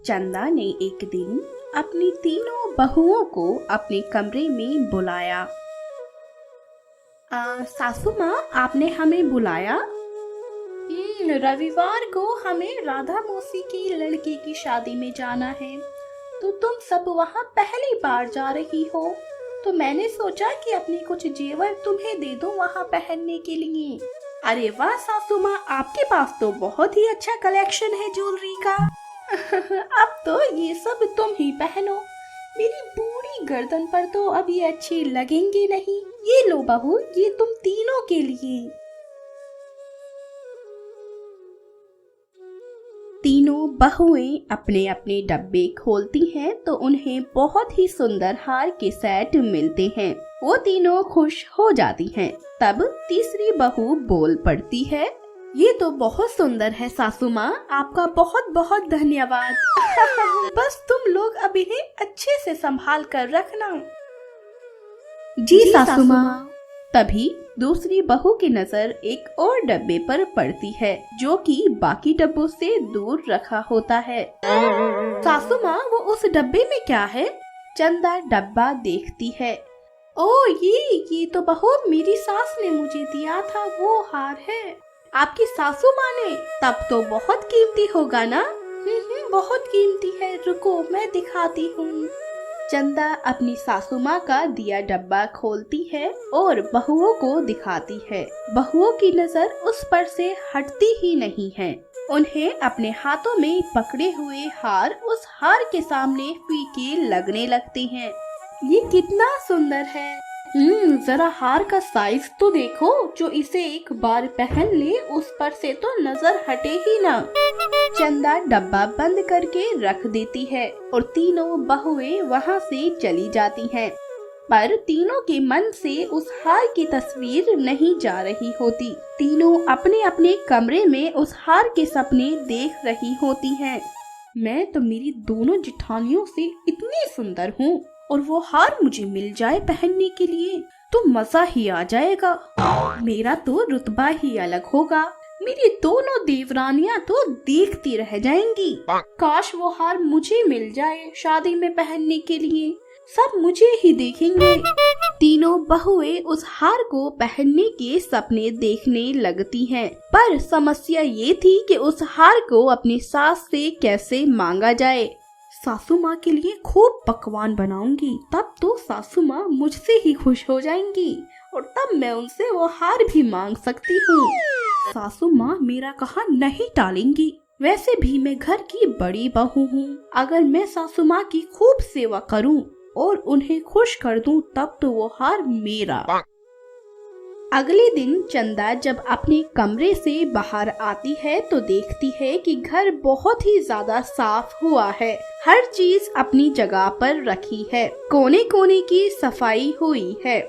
चंदा ने एक दिन अपनी तीनों बहुओं को अपने कमरे में बुलाया। सासू माँ, आपने हमें बुलाया? रविवार को हमें राधा मौसी की लड़की की शादी में जाना है, तो तुम सब वहाँ पहली बार जा रही हो, तो मैंने सोचा कि अपने कुछ जेवर तुम्हें दे दूं वहाँ पहनने के लिए। अरे वाह सासू माँ, आपके पास तो बहुत ही अच्छा कलेक्शन है ज्वेलरी का। अब तो ये सब तुम ही पहनो, मेरी बूढ़ी गर्दन पर तो अब ये अच्छी लगेंगी नहीं। ये लो बहू, ये तुम तीनों के लिए। तीनों बहुएं अपने अपने डब्बे खोलती हैं तो उन्हें बहुत ही सुंदर हार के सेट मिलते हैं। वो तीनों खुश हो जाती हैं। तब तीसरी बहू बोल पड़ती है, ये तो बहुत सुंदर है सासू माँ, आपका बहुत बहुत धन्यवाद। बस तुम लोग अब इन्हें अच्छे से संभाल कर रखना। जी सासू माँ। तभी दूसरी बहू की नजर एक और डब्बे पर पड़ती है जो कि बाकी डब्बों से दूर रखा होता है। सासू माँ, वो उस डब्बे में क्या है? चंदा डब्बा देखती है। ओ ये तो बहू मेरी सास ने मुझे दिया था, वो हार है। आपकी सासू माँ ने? तब तो बहुत कीमती होगा ना? बहुत कीमती है, रुको मैं दिखाती हूँ। चंदा अपनी सासू माँ का दिया डब्बा खोलती है और बहुओं को दिखाती है। बहुओं की नजर उस पर से हटती ही नहीं है। उन्हें अपने हाथों में पकड़े हुए हार उस हार के सामने फीके लगने लगते हैं। ये कितना सुंदर है। जरा हार का साइज तो देखो, जो इसे एक बार पहन ले उस पर से तो नजर हटे ही ना। चंदा डब्बा बंद करके रख देती है और तीनों बहुएं वहाँ से चली जाती हैं। पर तीनों के मन से उस हार की तस्वीर नहीं जा रही होती। तीनों अपने अपने कमरे में उस हार के सपने देख रही होती हैं। मैं तो मेरी दोनों जिठानियों से इतनी सुंदर हूँ और वो हार मुझे मिल जाए पहनने के लिए तो मजा ही आ जाएगा। मेरा तो रुतबा ही अलग होगा। मेरी दोनों देवरानियां तो देखती रह जाएंगी। काश वो हार मुझे मिल जाए शादी में पहनने के लिए, सब मुझे ही देखेंगे। तीनों बहुएं उस हार को पहनने के सपने देखने लगती हैं। पर समस्या ये थी कि उस हार को अपनी सास से कैसे मांगा जाए। सासू माँ के लिए खूब पकवान बनाऊंगी, तब तो सासू माँ मुझसे ही खुश हो जाएंगी और तब मैं उनसे वो हार भी मांग सकती हूँ। सासू माँ मेरा कहा नहीं टालेंगी। वैसे भी मैं घर की बड़ी बहू हूँ। अगर मैं सासू माँ की खूब सेवा करूँ और उन्हें खुश कर दूँ तब तो वो हार मेरा। अगले दिन चंदा जब अपने कमरे से बाहर आती है तो देखती है कि घर बहुत ही ज्यादा साफ हुआ है। हर चीज अपनी जगह पर रखी है। कोने कोने की सफाई हुई है।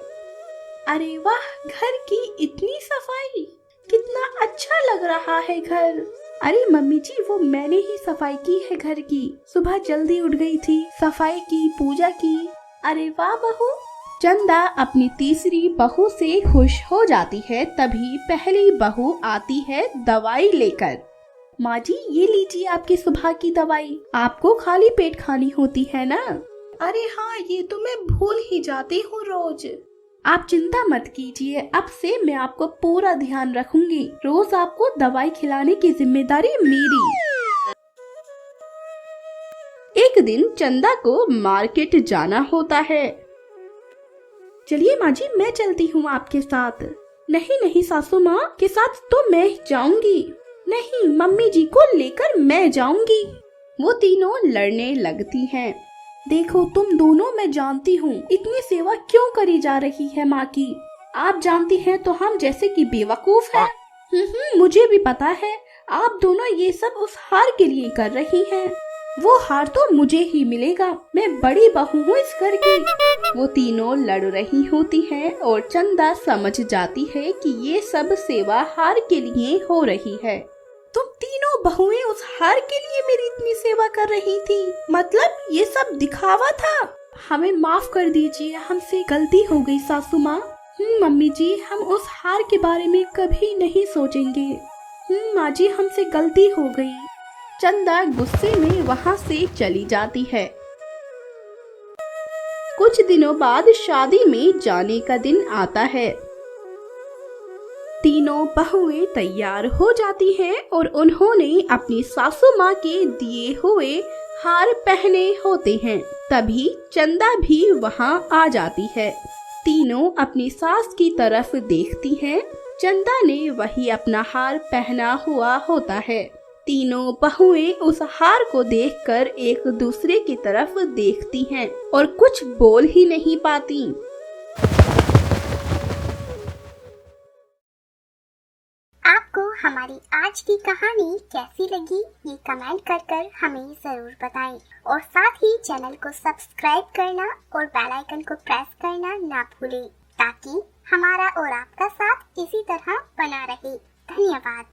अरे वाह, घर की इतनी सफाई, कितना अच्छा लग रहा है घर। अरे मम्मी जी, वो मैंने ही सफाई की है घर की। सुबह जल्दी उठ गई थी, सफाई की, पूजा की। अरे वाह बहू। चंदा अपनी तीसरी बहू से खुश हो जाती है। तभी पहली बहू आती है दवाई लेकर। माँ जी, ये लीजिए आपकी सुबह की दवाई। आपको खाली पेट खानी होती है ना? अरे हाँ, ये तो मैं भूल ही जाती हूँ रोज। आप चिंता मत कीजिए, अब से मैं आपको पूरा ध्यान रखूंगी। रोज आपको दवाई खिलाने की जिम्मेदारी मेरी। एक दिन चंदा को मार्केट जाना होता है। चलिए माँ जी, मैं चलती हूँ आपके साथ। नहीं नहीं सासू माँ के साथ तो मैं जाऊंगी। नहीं, मम्मी जी को लेकर मैं जाऊंगी। वो तीनों लड़ने लगती हैं। देखो तुम दोनों, मैं जानती हूँ इतनी सेवा क्यों करी जा रही है माँ की। आप जानती हैं तो हम जैसे कि बेवकूफ हैं। मुझे भी पता है, आप दोनों ये सब उस हार के लिए कर रही हैं। वो हार तो मुझे ही मिलेगा, मैं बड़ी बहू हूँ इस घर की। वो तीनों लड़ रही होती हैं और चंदा समझ जाती है कि ये सब सेवा हार के लिए हो रही है। तुम तीनों बहुएं उस हार के लिए मेरी इतनी सेवा कर रही थी, मतलब ये सब दिखावा था। हमें माफ कर दीजिए, हमसे गलती हो गई सासू माँ। मम्मी जी, हम उस हार के बारे में कभी नहीं सोचेंगे। माँ जी, हमसे गलती हो गई। चंदा गुस्से में वहाँ से चली जाती है। कुछ दिनों बाद शादी में जाने का दिन आता है। तीनों बहुएं तैयार हो जाती हैं और उन्होंने अपनी सासू माँ के दिए हुए हार पहने होते हैं। तभी चंदा भी वहाँ आ जाती है। तीनों अपनी सास की तरफ देखती हैं। चंदा ने वही अपना हार पहना हुआ होता है। तीनों बहुएं उस हार को देखकर एक दूसरे की तरफ देखती हैं और कुछ बोल ही नहीं पाती। आपको हमारी आज की कहानी कैसी लगी ये कमेंट कर हमें जरूर बताएं और साथ ही चैनल को सब्सक्राइब करना और बेल आइकन को प्रेस करना ना भूलें ताकि हमारा और आपका साथ इसी तरह बना रहे। धन्यवाद।